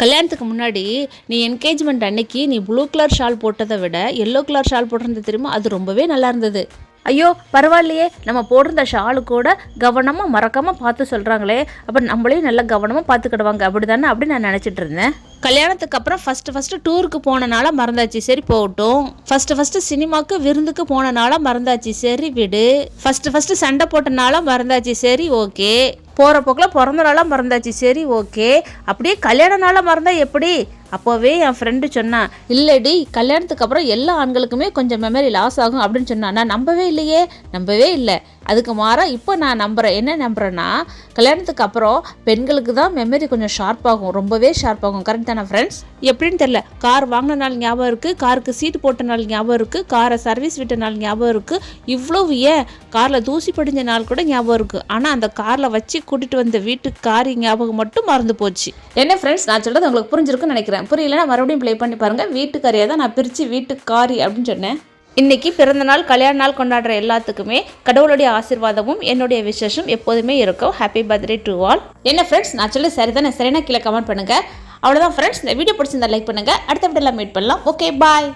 கல்யாணத்துக்கு முன்னாடி நீ என்கேஜ்மெண்ட் அன்னைக்கு நீ ப்ளூ கலர் ஷால் போட்டதை விட எல்லோ கலர் ஷால் போட்டிருந்தது தெரியுமா? அது ரொம்பவே நல்லா இருந்தது. ஐயோ பரவாயில்லையே, நம்ம போட்டிருந்த ஷாலு கூட கவனமாக மறக்காமல் பார்த்து சொல்கிறாங்களே, அப்போ நம்மளையும் நல்லா கவனமாக பார்த்துக்கிடுவாங்க அப்படி தானே அப்படி நான் நினச்சிட்டு இருந்தேன். கல்யாணத்துக்கு அப்புறம் ஃபஸ்ட்டு டூருக்கு போனனால மறந்தாச்சு, சரி போகட்டும். ஃபஸ்ட்டு சினிமாவுக்கு விருந்துக்கு போனனால மறந்தாச்சு, சரி விடு. ஃபஸ்ட்டு சண்டை போட்டனால மறந்தாச்சு, சரி ஓகே. போகிற போக்கில் பிறந்த நாளாக மறந்தாச்சு, சரி ஓகே. அப்படியே கல்யாண நாளாக மறந்தால் எப்படி? அப்போவே என் ஃப்ரெண்டு சொன்னான், இல்லடி கல்யாணத்துக்கு அப்புறம் எல்லா ஆண்களுக்குமே கொஞ்சம் மெமரி லாஸ் ஆகும் அப்படின்னு சொன்னான். நான் நம்பவே இல்லை. அதுக்கு மாறாக இப்போ நான் நம்புகிறேன். என்ன நம்புகிறேன்னா, கல்யாணத்துக்கு அப்புறம் பெண்களுக்கு தான் மெமரி கொஞ்சம் ஷார்ப்பாகும், ரொம்பவே ஷார்ப்பாகும். கரெக்ட் தானே ஃப்ரெண்ட்ஸ்? எப்படின்னு தெரில, கார் வாங்கின நாள் ஞாபகம் இருக்குது, காருக்கு சீட்டு போட்ட நாள் ஞாபகம் இருக்குது, காரை சர்வீஸ் விட்ட நாள் ஞாபகம் இருக்குது, இவ்வளவு ஏன் காரில் தூசி படிஞ்ச நாள் கூட ஞாபகம் இருக்குது. ஆனால் அந்த காரில் வச்சு கூட்டிகிட்டு வந்த வீட்டுக்கு காரி ஞாபகம் மட்டும் மறந்து போச்சு. என்ன ஃப்ரெண்ட்ஸ், நான் சொல்கிறது உங்களுக்கு புரிஞ்சிருக்குன்னு நினைக்கிறேன். புரியலன்னா மறுபடியும் ப்ளே பண்ணி பாருங்கள். வீட்டுக்காரியை தான் நான் பிரித்து வீட்டுக்காரி அப்படின்னு சொன்னேன். இன்றைக்கி பிறந்த நாள் கல்யாண நாள் கொண்டாடுற எல்லாத்துக்குமே கடவுளுடைய ஆசீர்வாதமும் என்னுடைய விசேஷம் எப்போதுமே இருக்கும். Happy birthday to all. என்ன ஃப்ரெண்ட்ஸ், நான் சொல்லி சரிதானே? சரினா கீழே கமெண்ட் பண்ணுங்கள். அவ்வளோதான் ஃப்ரெண்ட்ஸ், இந்த வீடியோ பிடிச்சிருந்தா லைக் பண்ணுங்கள். அடுத்த வீடியோவில் மீட் பண்ணலாம். Okay bye.